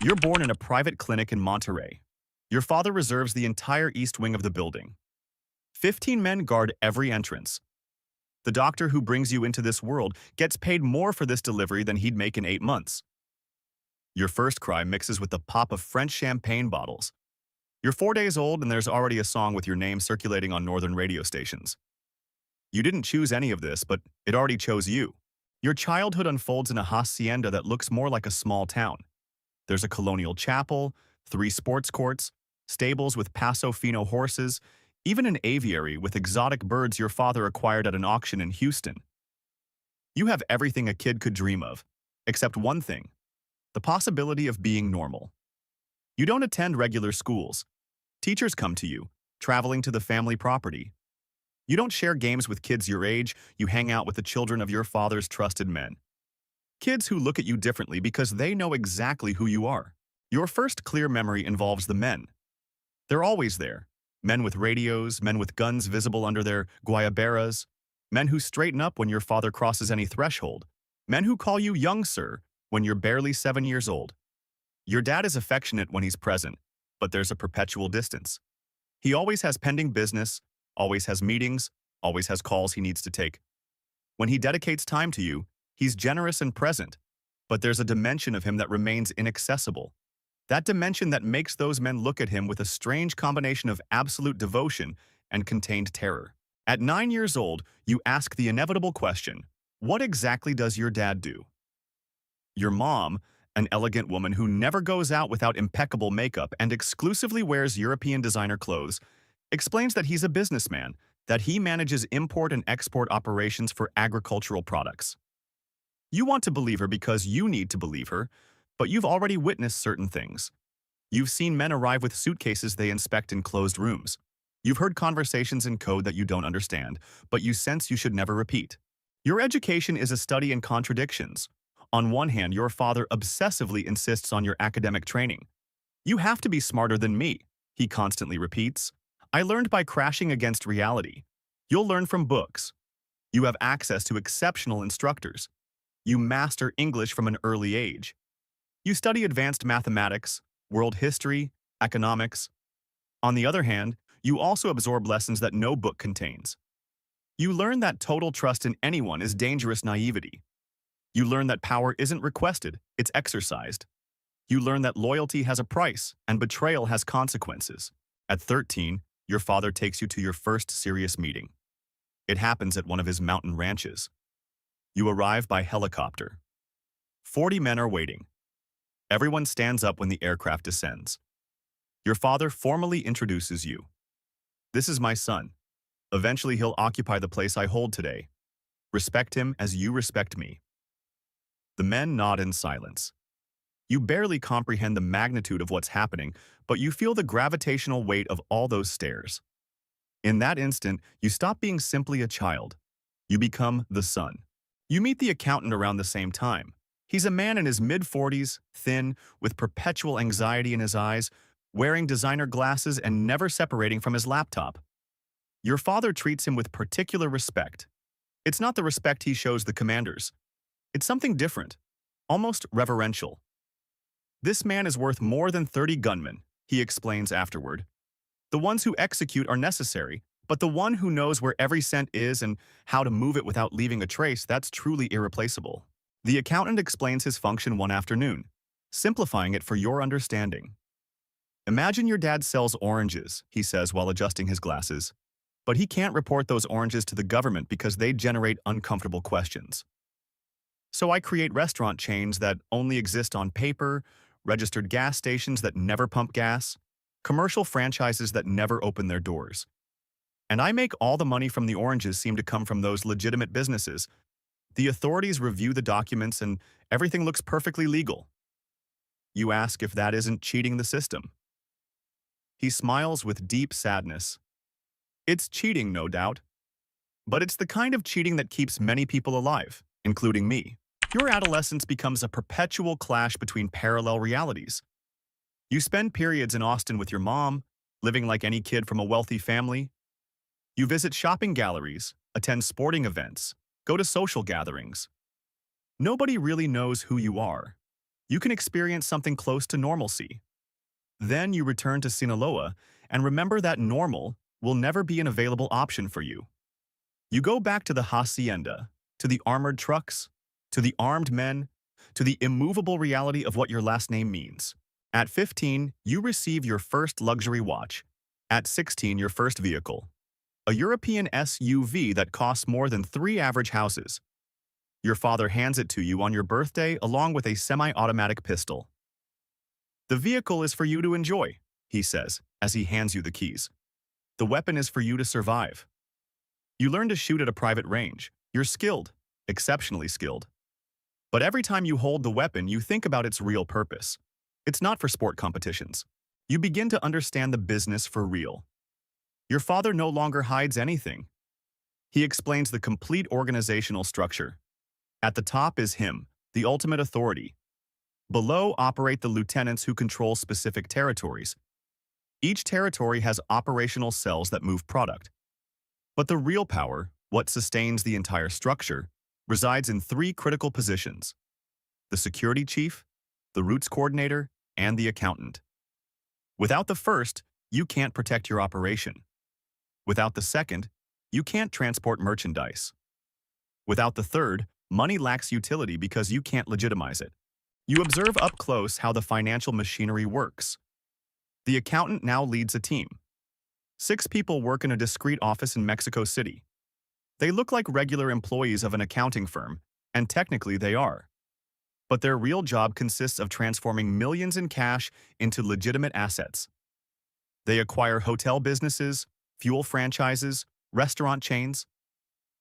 You're born in a private clinic in Monterey. Your father reserves the entire east wing of the building. 15 men guard every entrance. The doctor who brings you into this world gets paid more for this delivery than he'd make in 8 months. Your first cry mixes with the pop of French champagne bottles. You're 4 days old and there's already a song with your name circulating on northern radio stations. You didn't choose any of this, but it already chose you. Your childhood unfolds in a hacienda that looks more like a small town. There's a colonial chapel, 3 sports courts, stables with Paso Fino horses, even an aviary with exotic birds your father acquired at an auction in Houston. You have everything a kid could dream of, except one thing: the possibility of being normal. You don't attend regular schools. Teachers come to you, traveling to the family property. You don't share games with kids your age, you hang out with the children of your father's trusted men. Kids who look at you differently because they know exactly who you are. Your first clear memory involves the men. They're always there. Men with radios, men with guns visible under their guayaberas, men who straighten up when your father crosses any threshold, men who call you young sir when you're barely 7 years old. Your dad is affectionate when he's present, but there's a perpetual distance. He always has pending business, always has meetings, always has calls he needs to take. When he dedicates time to you, he's generous and present, but there's a dimension of him that remains inaccessible. That dimension that makes those men look at him with a strange combination of absolute devotion and contained terror. At 9 years old, you ask the inevitable question: what exactly does your dad do? Your mom, an elegant woman who never goes out without impeccable makeup and exclusively wears European designer clothes, explains that he's a businessman, that he manages import and export operations for agricultural products. You want to believe her because you need to believe her, but you've already witnessed certain things. You've seen men arrive with suitcases they inspect in closed rooms. You've heard conversations in code that you don't understand, but you sense you should never repeat. Your education is a study in contradictions. On one hand, your father obsessively insists on your academic training. You have to be smarter than me, he constantly repeats. I learned by crashing against reality. You'll learn from books. You have access to exceptional instructors. You master English from an early age. You study advanced mathematics, world history, economics. On the other hand, you also absorb lessons that no book contains. You learn that total trust in anyone is dangerous naivety. You learn that power isn't requested, it's exercised. You learn that loyalty has a price and betrayal has consequences. At 13, your father takes you to your first serious meeting. It happens at one of his mountain ranches. You arrive by helicopter. 40 men are waiting. Everyone stands up when the aircraft descends. Your father formally introduces you. This is my son. Eventually he'll occupy the place I hold today. Respect him as you respect me. The men nod in silence. You barely comprehend the magnitude of what's happening, but you feel the gravitational weight of all those stares. In that instant, you stop being simply a child. You become the son. You meet the accountant around the same time. He's a man in his mid-40s, thin, with perpetual anxiety in his eyes, wearing designer glasses and never separating from his laptop. Your father treats him with particular respect. It's not the respect he shows the commanders. It's something different, almost reverential. This man is worth more than 30 gunmen, he explains afterward. The ones who execute are necessary, but the one who knows where every cent is and how to move it without leaving a trace, that's truly irreplaceable. The accountant explains his function one afternoon, simplifying it for your understanding. Imagine your dad sells oranges, he says while adjusting his glasses. But he can't report those oranges to the government because they generate uncomfortable questions. So I create restaurant chains that only exist on paper, registered gas stations that never pump gas, commercial franchises that never open their doors. And I make all the money from the oranges seem to come from those legitimate businesses. The authorities review the documents and everything looks perfectly legal. You ask if that isn't cheating the system. He smiles with deep sadness. It's cheating, no doubt. But it's the kind of cheating that keeps many people alive, including me. Your adolescence becomes a perpetual clash between parallel realities. You spend periods in Austin with your mom, living like any kid from a wealthy family. You visit shopping galleries, attend sporting events, go to social gatherings. Nobody really knows who you are. You can experience something close to normalcy. Then you return to Sinaloa and remember that normal will never be an available option for you. You go back to the hacienda, to the armored trucks, to the armed men, to the immovable reality of what your last name means. At 15, you receive your first luxury watch. At 16, your first vehicle. A European SUV that costs more than 3 average houses. Your father hands it to you on your birthday along with a semi-automatic pistol. The vehicle is for you to enjoy, he says, as he hands you the keys. The weapon is for you to survive. You learn to shoot at a private range. You're skilled, exceptionally skilled. But every time you hold the weapon, you think about its real purpose. It's not for sport competitions. You begin to understand the business for real. Your father no longer hides anything. He explains the complete organizational structure. At the top is him, the ultimate authority. Below operate the lieutenants who control specific territories. Each territory has operational cells that move product. But the real power, what sustains the entire structure, resides in 3 critical positions: the security chief, the routes coordinator, and the accountant. Without the first, you can't protect your operation. Without the second, you can't transport merchandise. Without the third, money lacks utility because you can't legitimize it. You observe up close how the financial machinery works. The accountant now leads a team. 6 people work in a discreet office in Mexico City. They look like regular employees of an accounting firm, and technically they are. But their real job consists of transforming millions in cash into legitimate assets. They acquire hotel businesses, fuel franchises, restaurant chains.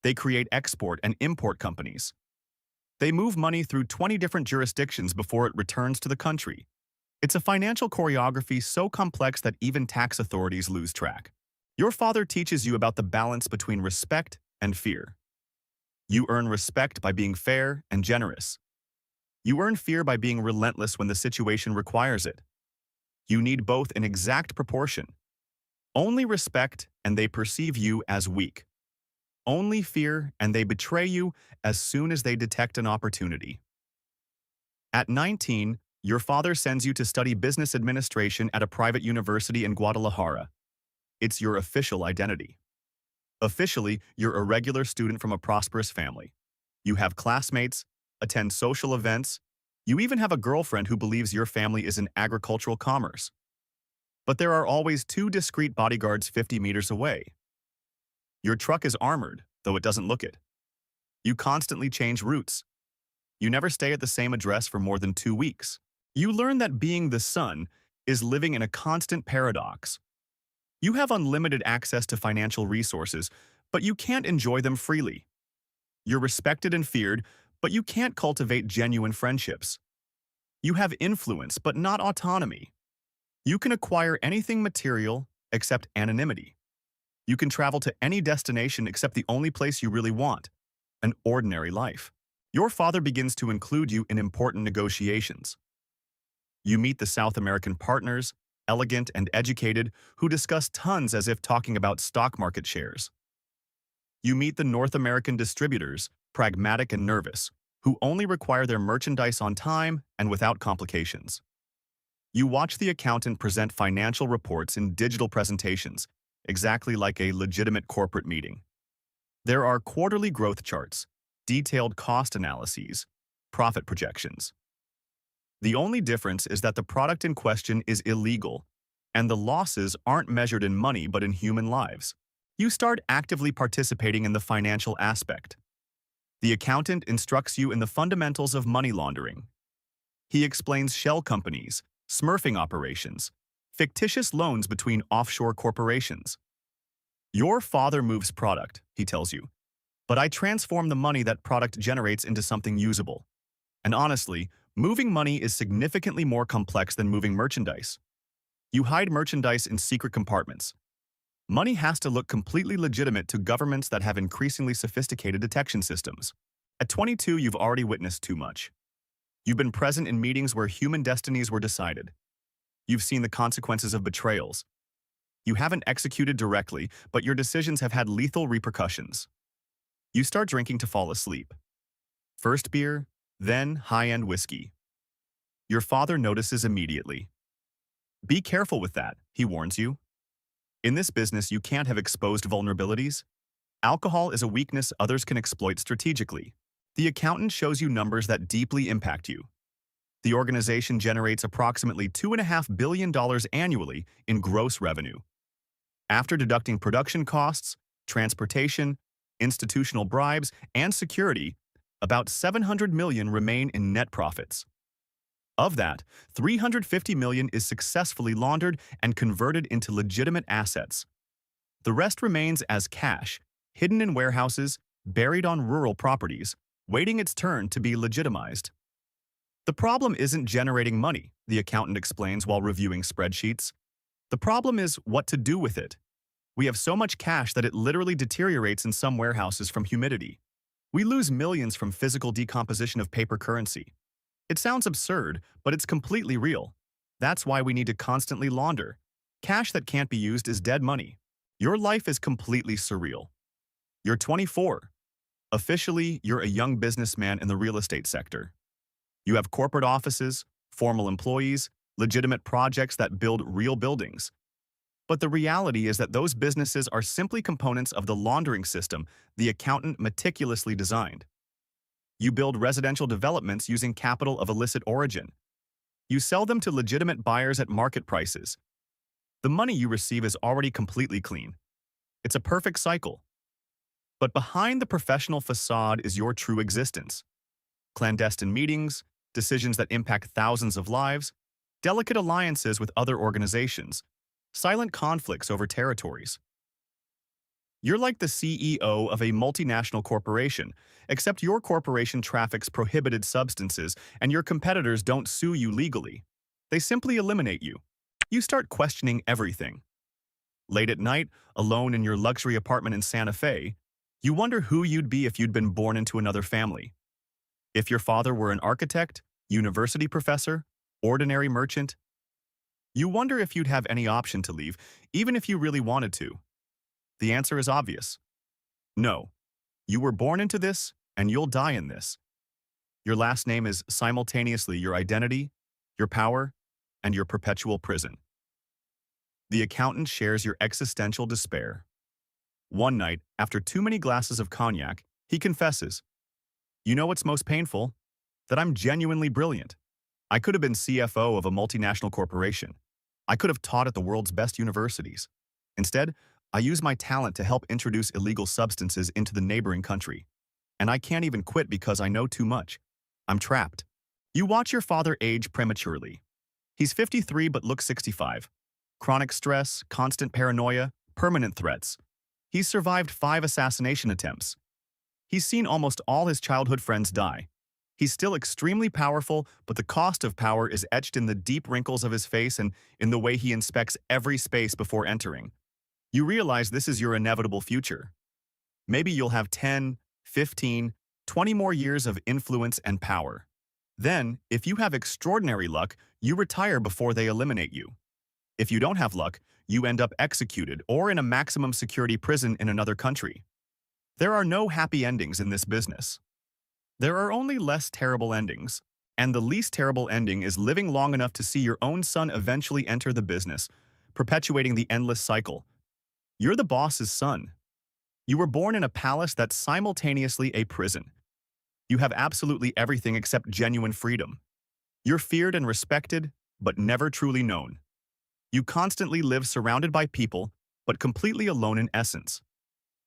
They create export and import companies. They move money through 20 different jurisdictions before it returns to the country. It's a financial choreography so complex that even tax authorities lose track. Your father teaches you about the balance between respect and fear. You earn respect by being fair and generous. You earn fear by being relentless when the situation requires it. You need both in exact proportion. Only respect and they perceive you as weak. Only fear and they betray you as soon as they detect an opportunity. At 19, your father sends you to study business administration at a private university in Guadalajara. It's your official identity. Officially, you're a regular student from a prosperous family. You have classmates, attend social events. You even have a girlfriend who believes your family is in agricultural commerce. But there are always 2 discreet bodyguards 50 meters away. Your truck is armored, though it doesn't look it. You constantly change routes. You never stay at the same address for more than 2 weeks. You learn that being the son is living in a constant paradox. You have unlimited access to financial resources, but you can't enjoy them freely. You're respected and feared, but you can't cultivate genuine friendships. You have influence, but not autonomy. You can acquire anything material except anonymity. You can travel to any destination except the only place you really want, an ordinary life. Your father begins to include you in important negotiations. You meet the South American partners, elegant and educated, who discuss tons as if talking about stock market shares. You meet the North American distributors, pragmatic and nervous, who only require their merchandise on time and without complications. You watch the accountant present financial reports in digital presentations, exactly like a legitimate corporate meeting. There are quarterly growth charts, detailed cost analyses, profit projections. The only difference is that the product in question is illegal, and the losses aren't measured in money but in human lives. You start actively participating in the financial aspect. The accountant instructs you in the fundamentals of money laundering. He explains shell companies, smurfing operations, fictitious loans between offshore corporations. Your father moves product, he tells you, but I transform the money that product generates into something usable. And honestly, moving money is significantly more complex than moving merchandise. You hide merchandise in secret compartments. Money has to look completely legitimate to governments that have increasingly sophisticated detection systems. At 22, you've already witnessed too much. You've been present in meetings where human destinies were decided. You've seen the consequences of betrayals. You haven't executed directly, but your decisions have had lethal repercussions. You start drinking to fall asleep. First beer, then high-end whiskey. Your father notices immediately. Be careful with that, he warns you. In this business, you can't have exposed vulnerabilities. Alcohol is a weakness others can exploit strategically. The accountant shows you numbers that deeply impact you. The organization generates approximately $2.5 billion annually in gross revenue. After deducting production costs, transportation, institutional bribes, and security, about $700 million remain in net profits. Of that, $350 million is successfully laundered and converted into legitimate assets. The rest remains as cash, hidden in warehouses, buried on rural properties, waiting its turn to be legitimized. The problem isn't generating money, the accountant explains while reviewing spreadsheets. The problem is what to do with it. We have so much cash that it literally deteriorates in some warehouses from humidity. We lose millions from physical decomposition of paper currency. It sounds absurd, but it's completely real. That's why we need to constantly launder. Cash that can't be used is dead money. Your life is completely surreal. You're 24. Officially, you're a young businessman in the real estate sector. You have corporate offices, formal employees, legitimate projects that build real buildings. But the reality is that those businesses are simply components of the laundering system the accountant meticulously designed. You build residential developments using capital of illicit origin. You sell them to legitimate buyers at market prices. The money you receive is already completely clean. It's a perfect cycle. But behind the professional facade is your true existence. Clandestine meetings, decisions that impact thousands of lives, delicate alliances with other organizations, silent conflicts over territories. You're like the CEO of a multinational corporation, except your corporation traffics prohibited substances and your competitors don't sue you legally. They simply eliminate you. You start questioning everything. Late at night, alone in your luxury apartment in Santa Fe, you wonder who you'd be if you'd been born into another family. If your father were an architect, university professor, ordinary merchant, you wonder if you'd have any option to leave, even if you really wanted to. The answer is obvious. No. You were born into this, and you'll die in this. Your last name is simultaneously your identity, your power, and your perpetual prison. The accountant shares your existential despair. One night, after too many glasses of cognac, he confesses, "You know what's most painful? That I'm genuinely brilliant. I could have been CFO of a multinational corporation. I could have taught at the world's best universities. Instead, I use my talent to help introduce illegal substances into the neighboring country. And I can't even quit because I know too much. I'm trapped." You watch your father age prematurely. He's 53 but looks 65. Chronic stress, constant paranoia, permanent threats. He's survived 5 assassination attempts. He's seen almost all his childhood friends die. He's still extremely powerful, but the cost of power is etched in the deep wrinkles of his face and in the way he inspects every space before entering. You realize this is your inevitable future. Maybe you'll have 10, 15, 20 more years of influence and power. Then, if you have extraordinary luck, you retire before they eliminate you. If you don't have luck, you end up executed or in a maximum security prison in another country. There are no happy endings in this business. There are only less terrible endings, and the least terrible ending is living long enough to see your own son eventually enter the business, perpetuating the endless cycle. You're the boss's son. You were born in a palace that's simultaneously a prison. You have absolutely everything except genuine freedom. You're feared and respected, but never truly known. You constantly live surrounded by people, but completely alone in essence.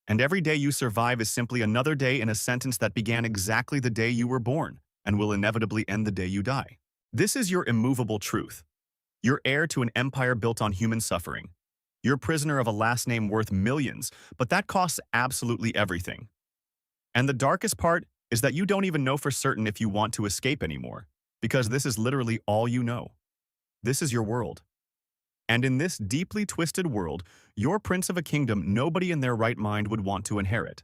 And every day you survive is simply another day in a sentence that began exactly the day you were born and will inevitably end the day you die. This is your immovable truth. You're heir to an empire built on human suffering. You're prisoner of a last name worth millions, but that costs absolutely everything. And the darkest part is that you don't even know for certain if you want to escape anymore, because this is literally all you know. This is your world. And in this deeply twisted world, you're prince of a kingdom nobody in their right mind would want to inherit.